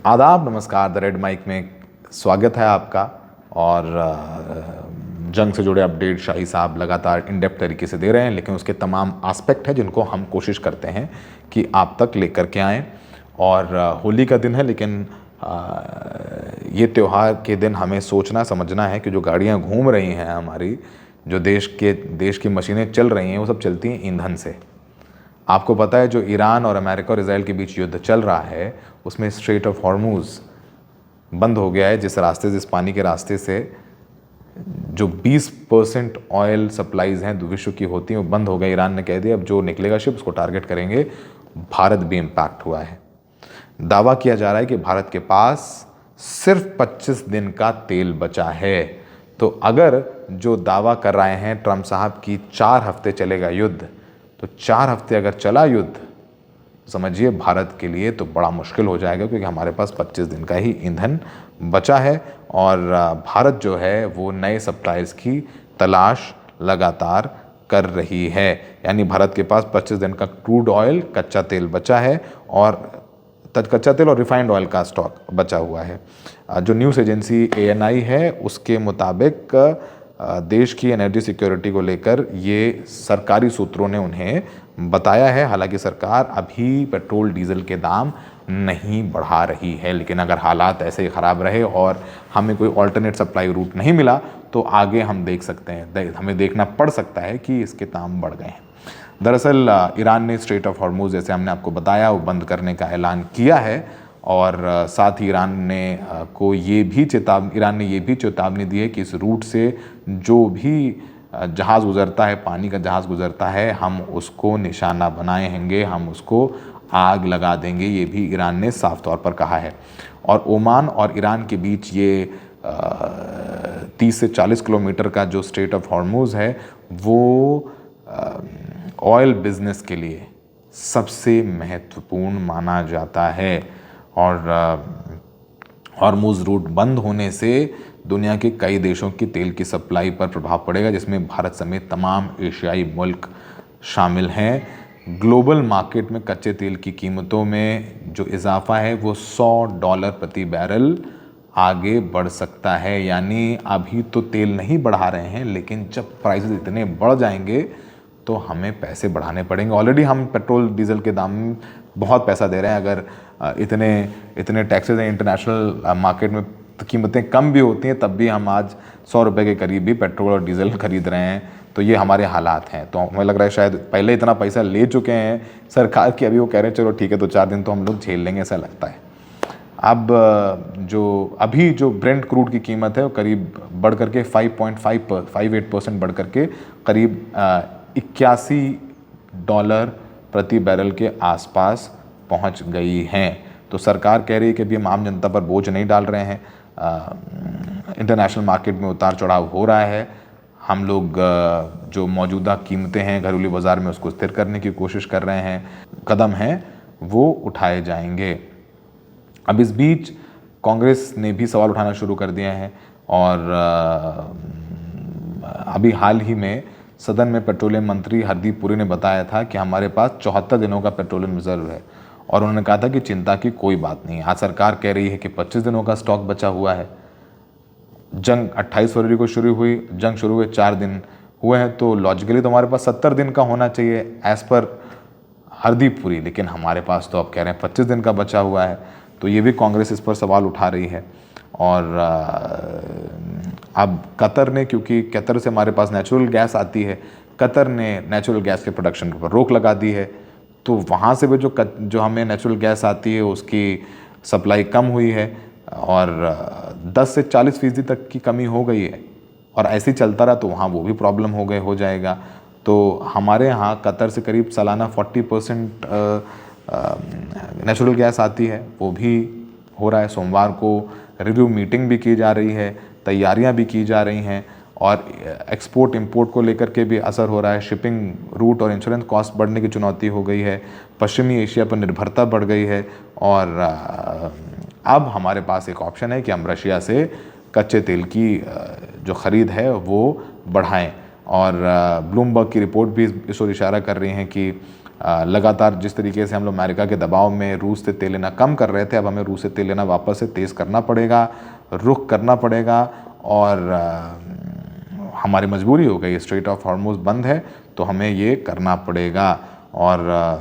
आदाब, नमस्कार। The red mic में स्वागत है आपका। और जंग से जुड़े अपडेट शाही साहब लगातार इन डेप्थ तरीके से दे रहे हैं, लेकिन उसके तमाम एस्पेक्ट हैं जिनको हम कोशिश करते हैं कि आप तक लेकर के आएँ। और होली का दिन है, लेकिन ये त्यौहार के दिन हमें सोचना समझना है कि जो गाड़ियाँ घूम रही हैं हमारी, जो देश की मशीनें चल रही हैं, वो सब चलती हैं ईंधन से। आपको पता है जो ईरान और अमेरिका और इसराइल के बीच युद्ध चल रहा है, उसमें स्ट्रेट ऑफ हॉर्मूज बंद हो गया है, जिस पानी के रास्ते से जो 20% ऑयल सप्लाईज हैं विश्व की होती हैं, वो बंद हो गए। ईरान ने कह दिया अब जो निकलेगा शिप उसको टारगेट करेंगे। भारत भी इम्पैक्ट हुआ है। दावा किया जा रहा है कि भारत के पास सिर्फ 25 दिन का तेल बचा है। तो अगर जो दावा कर रहे हैं ट्रंप साहब की 4 हफ्ते चलेगा युद्ध, तो 4 हफ्ते अगर चला युद्ध, समझिए भारत के लिए तो बड़ा मुश्किल हो जाएगा, क्योंकि हमारे पास 25 दिन का ही ईंधन बचा है। और भारत जो है वो नए सप्लायर्स की तलाश लगातार कर रही है। यानी भारत के पास 25 दिन का क्रूड ऑयल, कच्चा तेल बचा है, और कच्चा तेल और रिफाइंड ऑयल का स्टॉक बचा हुआ है। जो न्यूज़ एजेंसी ANI है उसके मुताबिक देश की एनर्जी सिक्योरिटी को लेकर ये सरकारी सूत्रों ने उन्हें बताया है। हालांकि सरकार अभी पेट्रोल डीजल के दाम नहीं बढ़ा रही है, लेकिन अगर हालात ऐसे ही ख़राब रहे और हमें कोई ऑल्टरनेट सप्लाई रूट नहीं मिला तो आगे हम देख सकते हैं, हमें देखना पड़ सकता है कि इसके दाम बढ़ गए हैं। दरअसल ईरान ने स्ट्रेट ऑफ हॉर्मूज, जैसे हमने आपको बताया, वो बंद करने का ऐलान किया है। और साथ ही ईरान ने ये भी चेतावनी दी है कि इस रूट से जो भी जहाज़ गुज़रता है, पानी का जहाज़ गुज़रता है, हम उसको निशाना बनाएंगे, हम उसको आग लगा देंगे। ये भी ईरान ने साफ तौर पर कहा है। और ओमान और ईरान के बीच ये 30 से 40 किलोमीटर का जो स्ट्रेट ऑफ हॉर्मूज है वो ऑयल बिजनेस के लिए सबसे महत्वपूर्ण माना जाता है। और हॉर्मूज रूट बंद होने से दुनिया के कई देशों की तेल की सप्लाई पर प्रभाव पड़ेगा, जिसमें भारत समेत तमाम एशियाई मुल्क शामिल हैं। ग्लोबल मार्केट में कच्चे तेल की कीमतों में जो इजाफा है वो $100 प्रति बैरल आगे बढ़ सकता है। यानी अभी तो तेल नहीं बढ़ा रहे हैं, लेकिन जब प्राइसेस इतने बढ़ जाएंगे तो हमें पैसे बढ़ाने पड़ेंगे। ऑलरेडी हम पेट्रोल डीजल के दाम में बहुत पैसा दे रहे हैं। अगर इतने टैक्सेस हैं इंटरनेशनल मार्केट में, तो कीमतें कम भी होती हैं, तब भी हम आज 100 रुपये के करीब भी पेट्रोल और डीजल खरीद रहे हैं। तो ये हमारे हालात हैं। तो हमें लग रहा है शायद पहले इतना पैसा ले चुके हैं सरकार की, अभी वो कह रहे हैं चलो ठीक है, तो 4 दिन तो हम लोग झेल लेंगे, ऐसा लगता है। अब अभी जो ब्रेंट क्रूड की कीमत है वो करीब बढ़ करके 5.58% बढ़ करके करीब $81 प्रति बैरल के आसपास पहुंच गई हैं। तो सरकार कह रही है कि अभी हम आम जनता पर बोझ नहीं डाल रहे हैं। इंटरनेशनल मार्केट में उतार चढ़ाव हो रहा है। हम लोग जो मौजूदा कीमतें हैं घरेलू बाज़ार में उसको स्थिर करने की कोशिश कर रहे हैं। कदम हैं वो उठाए जाएंगे। अब इस बीच कांग्रेस ने भी सवाल उठाना शुरू कर दिए हैं। और अभी हाल ही में सदन में पेट्रोलियम मंत्री हरदीप पुरी ने बताया था कि हमारे पास 74 दिनों का पेट्रोलियम रिजर्व है, और उन्होंने कहा था कि चिंता की कोई बात नहीं। आज सरकार कह रही है कि 25 दिनों का स्टॉक बचा हुआ है। जंग 28 फरवरी को शुरू हुई, जंग शुरू हुए 4 दिन हुए हैं, तो लॉजिकली तो हमारे पास 70 दिन का होना चाहिए एज़ पर हरदीप पुरी, लेकिन हमारे पास तो अब कह रहे हैं 25 दिन का बचा हुआ है। तो ये भी कांग्रेस इस पर सवाल उठा रही है। और अब कतर ने, क्योंकि कतर से हमारे पास नेचुरल गैस आती है, कतर ने नेचुरल गैस के प्रोडक्शन पर रोक लगा दी है। तो वहाँ से भी जो हमें नेचुरल गैस आती है उसकी सप्लाई कम हुई है, और 10 से 40% तक की कमी हो गई है। और ऐसे ही चलता रहा तो वहाँ वो भी प्रॉब्लम हो जाएगा। तो हमारे यहाँ कतर से करीब सालाना 40% नेचुरल गैस आती है, वो भी हो रहा है। सोमवार को रिव्यू मीटिंग भी की जा रही है, तैयारियां भी की जा रही हैं, और एक्सपोर्ट इंपोर्ट को लेकर के भी असर हो रहा है। शिपिंग रूट और इंश्योरेंस कॉस्ट बढ़ने की चुनौती हो गई है। पश्चिमी एशिया पर निर्भरता बढ़ गई है। और अब हमारे पास एक ऑप्शन है कि हम रशिया से कच्चे तेल की जो ख़रीद है वो बढ़ाएं। और ब्लूमबर्ग की रिपोर्ट भी इस ओर इशारा कर रही हैं कि लगातार जिस तरीके से हम लोग अमेरिका के दबाव में रूस से तेल लेना कम कर रहे थे, अब हमें रूस से तेल लेना वापस से तेज़ करना पड़ेगा, रुख करना पड़ेगा। और हमारी मजबूरी हो गई, स्ट्रेट ऑफ हॉर्मुज़ बंद है तो हमें ये करना पड़ेगा। और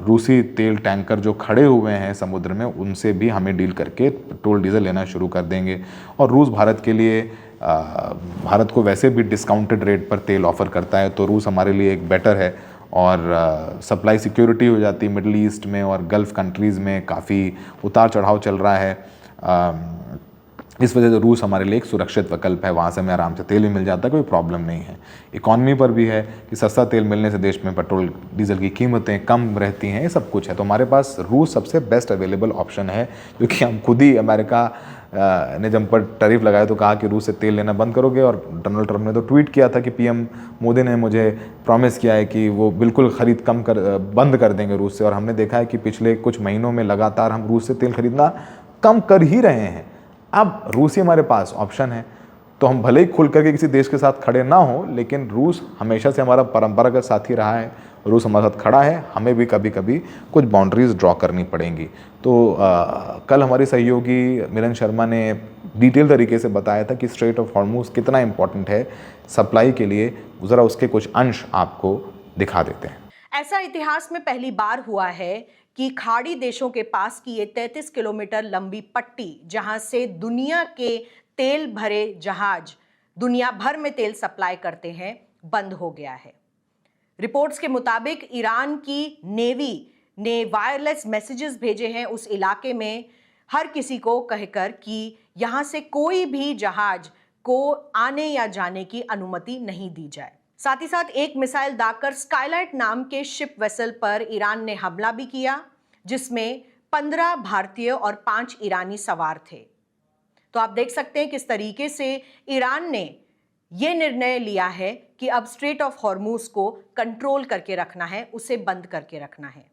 रूसी तेल टैंकर जो खड़े हुए हैं समुद्र में, उनसे भी हमें डील करके पेट्रोल डीजल लेना शुरू कर देंगे। और रूस भारत के लिए भारत को वैसे भी डिस्काउंटेड रेट पर तेल ऑफ़र करता है, तो रूस हमारे लिए एक बेटर है। और सप्लाई सिक्योरिटी हो जाती है। मिडल ईस्ट में और गल्फ़ कंट्रीज़ में काफ़ी उतार चढ़ाव चल रहा है, इस वजह से रूस हमारे लिए एक सुरक्षित विकल्प है। वहाँ से हमें आराम से तेल भी मिल जाता है, कोई प्रॉब्लम नहीं है। इकॉनमी पर भी है कि सस्ता तेल मिलने से देश में पेट्रोल डीजल की कीमतें कम रहती हैं, ये सब कुछ है। तो हमारे पास रूस सबसे बेस्ट अवेलेबल ऑप्शन है, क्योंकि हम खुद ही अमेरिका ने जब पर टैरिफ लगाया तो कहा कि रूस से तेल लेना बंद करोगे, और डोनाल्ड ट्रंप ने तो ट्वीट किया था कि पीएम मोदी ने मुझे प्रॉमिस किया है कि वो बिल्कुल ख़रीद बंद कर देंगे रूस से। और हमने देखा है कि पिछले कुछ महीनों में लगातार हम रूस से तेल खरीदना कम कर ही रहे हैं। अब रूस ही हमारे पास ऑप्शन है, तो हम भले ही खुल करके किसी देश के साथ खड़े ना हो, लेकिन रूस हमेशा से हमारा परंपरागत साथी रहा है। रूस हमारे साथ खड़ा है, हमें भी कभी कभी कुछ बाउंड्रीज ड्रॉ करनी पड़ेंगी। तो कल हमारे सहयोगी मिलन शर्मा ने डिटेल तरीके से बताया था कि स्ट्रेट ऑफ हॉर्मुज़ कितना इंपॉर्टेंट है सप्लाई के लिए। ज़रा उसके कुछ अंश आपको दिखा देते हैं। ऐसा इतिहास में पहली बार हुआ है कि खाड़ी देशों के पास की ये 33 किलोमीटर लंबी पट्टी, जहां से दुनिया के तेल भरे जहाज दुनिया भर में तेल सप्लाई करते हैं, बंद हो गया है। रिपोर्ट्स के मुताबिक ईरान की नेवी ने वायरलेस मैसेजेस भेजे हैं उस इलाके में, हर किसी को कहकर कि यहां से कोई भी जहाज को आने या जाने की अनुमति नहीं दी जाए। साथ ही साथ एक मिसाइल दागकर स्काईलाइट नाम के शिप वेसल पर ईरान ने हमला भी किया, जिसमें 15 भारतीय और 5 ईरानी सवार थे। तो आप देख सकते हैं किस तरीके से ईरान ने यह निर्णय लिया है कि अब स्ट्रेट ऑफ हॉर्मुज़ को कंट्रोल करके रखना है, उसे बंद करके रखना है।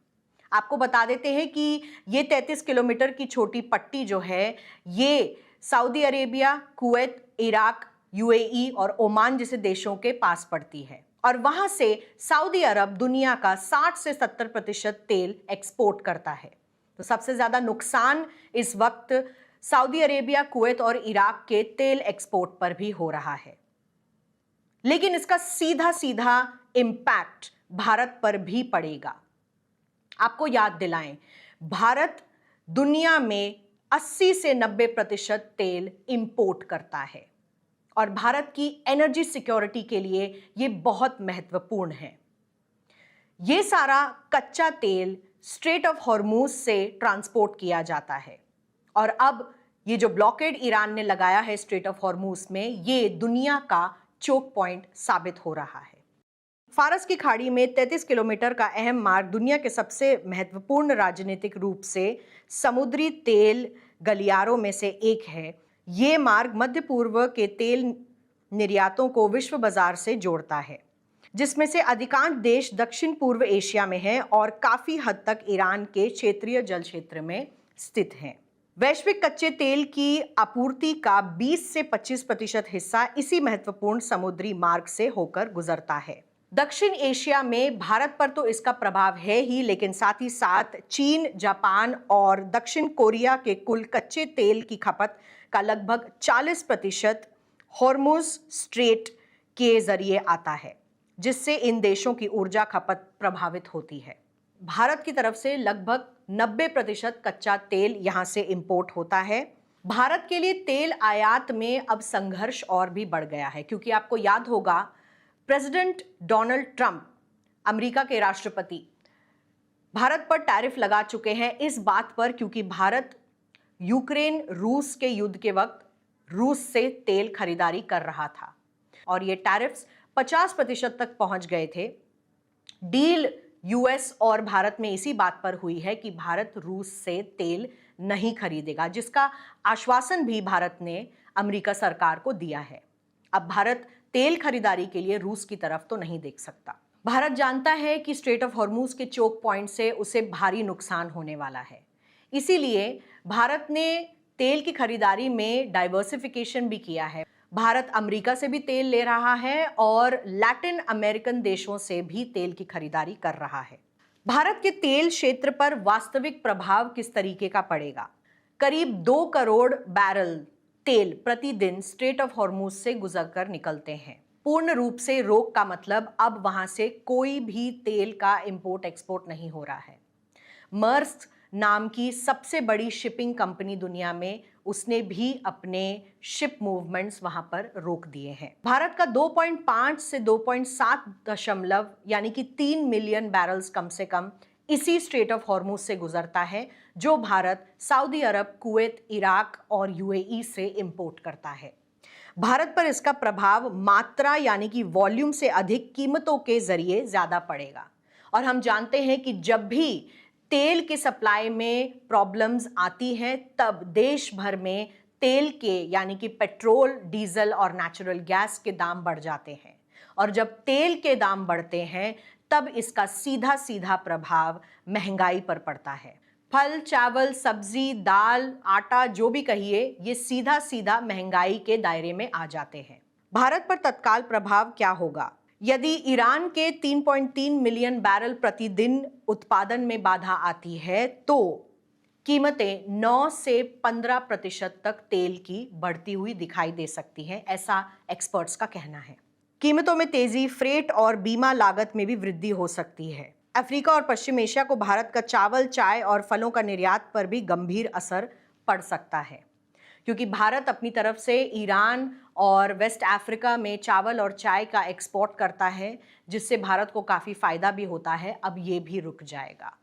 आपको बता देते हैं कि ये 33 किलोमीटर की छोटी पट्टी जो है, ये Saudi Arabia, Kuwait, Iraq, UAE और ओमान जैसे देशों के पास पड़ती है। और वहां से सऊदी अरब दुनिया का 60 से 70% तेल एक्सपोर्ट करता है। तो सबसे ज्यादा नुकसान इस वक्त सऊदी अरेबिया, कुवैत और इराक के तेल एक्सपोर्ट पर भी हो रहा है। लेकिन इसका सीधा सीधा इंपैक्ट भारत पर भी पड़ेगा। आपको याद दिलाएं, भारत दुनिया में 80 से 90% तेल इंपोर्ट करता है, और भारत की एनर्जी सिक्योरिटी के लिए ये बहुत महत्वपूर्ण है। ये सारा कच्चा तेल स्ट्रेट ऑफ हॉर्मुज़ से ट्रांसपोर्ट किया जाता है, और अब ये जो ब्लॉकेड ईरान ने लगाया है स्ट्रेट ऑफ हॉर्मुज़ में, ये दुनिया का चोक पॉइंट साबित हो रहा है। फारस की खाड़ी में 33 किलोमीटर का अहम मार्ग दुनिया के सबसे महत्वपूर्ण राजनीतिक रूप से समुद्री तेल गलियारों में से एक है। ये मार्ग मध्य पूर्व के तेल निर्यातों को विश्व बाजार से जोड़ता है, जिसमें से अधिकांश देश दक्षिण पूर्व एशिया में है और काफी हद तक ईरान के क्षेत्रीय जल क्षेत्र में स्थित हैं। वैश्विक कच्चे तेल की आपूर्ति का 20 से 25% हिस्सा इसी महत्वपूर्ण समुद्री मार्ग से होकर गुजरता है। दक्षिण एशिया में भारत पर तो इसका प्रभाव है ही, लेकिन साथ ही साथ चीन, जापान और दक्षिण कोरिया के कुल कच्चे तेल की खपत का लगभग 40% हॉर्मुज़ स्ट्रेट के जरिए आता है, जिससे इन देशों की ऊर्जा खपत प्रभावित होती है। भारत की तरफ से लगभग 90% कच्चा तेल यहां से इंपोर्ट होता है। भारत के लिए तेल आयात में अब संघर्ष और भी बढ़ गया है, क्योंकि आपको याद होगा प्रेसिडेंट डोनाल्ड ट्रंप, अमेरिका के राष्ट्रपति, भारत पर टैरिफ लगा चुके हैं इस बात पर क्योंकि भारत यूक्रेन रूस के युद्ध के वक्त रूस से तेल खरीदारी कर रहा था, और ये टैरिफ्स 50% तक पहुंच गए थे। डील यूएस और भारत में इसी बात पर हुई है कि भारत रूस से तेल नहीं खरीदेगा, जिसका आश्वासन भी भारत ने अमेरिका सरकार को दिया है। अब भारत तेल खरीदारी के लिए रूस की तरफ तो नहीं देख सकता। भारत जानता है कि स्ट्रेट ऑफ हॉर्मुज़ के चोक पॉइंट से उसे भारी नुकसान होने वाला है, इसीलिए भारत ने तेल की खरीदारी में डाइवर्सिफिकेशन भी किया है। भारत अमेरिका से भी तेल ले रहा है और लैटिन अमेरिकन देशों से भी तेल की खरीदारी कर रहा है। भारत के तेल क्षेत्र पर वास्तविक प्रभाव किस तरीके का पड़ेगा? करीब 2 करोड़ बैरल तेल प्रतिदिन स्ट्रेट ऑफ हॉर्मुज से गुजरकर निकलते हैं। पूर्ण रूप से रोक का मतलब अब वहां से कोई भी तेल का इंपोर्ट एक्सपोर्ट नहीं हो रहा है। मर्स्क नाम की सबसे बड़ी शिपिंग कंपनी दुनिया में, उसने भी अपने शिप मूवमेंट्स वहां पर रोक दिए हैं। भारत का 2.5 से 2.7 दशमलव यानी कि 3 मिलियन बैरल्स कम से कम इसी स्ट्रेट ऑफ हॉर्मुज से गुजरता है, जो भारत सऊदी अरब, कुवैत, इराक और यूएई से इंपोर्ट करता है। भारत पर इसका प्रभाव मात्रा यानी कि वॉल्यूम से अधिक कीमतों के जरिए ज्यादा पड़ेगा। और हम जानते हैं कि जब भी तेल के सप्लाई में प्रॉब्लम्स आती हैं, तब देश भर में तेल के यानी कि पेट्रोल, डीजल और नेचुरल गैस के दाम बढ़ जाते हैं। और जब तेल के दाम बढ़ते हैं, तब इसका सीधा सीधा प्रभाव महंगाई पर पड़ता है। फल, चावल, सब्जी, दाल, आटा, जो भी कहिए, ये सीधा सीधा महंगाई के दायरे में आ जाते हैं। भारत पर तत्काल प्रभाव क्या होगा? यदि ईरान के 3.3 मिलियन बैरल प्रतिदिन उत्पादन में बाधा आती है, तो कीमतें 9 से 15% तक तेल की बढ़ती हुई दिखाई दे सकती हैं, ऐसा एक्सपर्ट्स का कहना है। कीमतों में तेजी, फ्रेट और बीमा लागत में भी वृद्धि हो सकती है। अफ्रीका और पश्चिम एशिया को भारत का चावल, चाय और फलों का निर्यात पर भी गंभीर असर पड़ सकता है, क्योंकि भारत अपनी तरफ से ईरान और वेस्ट अफ्रीका में चावल और चाय का एक्सपोर्ट करता है, जिससे भारत को काफ़ी फायदा भी होता है। अब ये भी रुक जाएगा।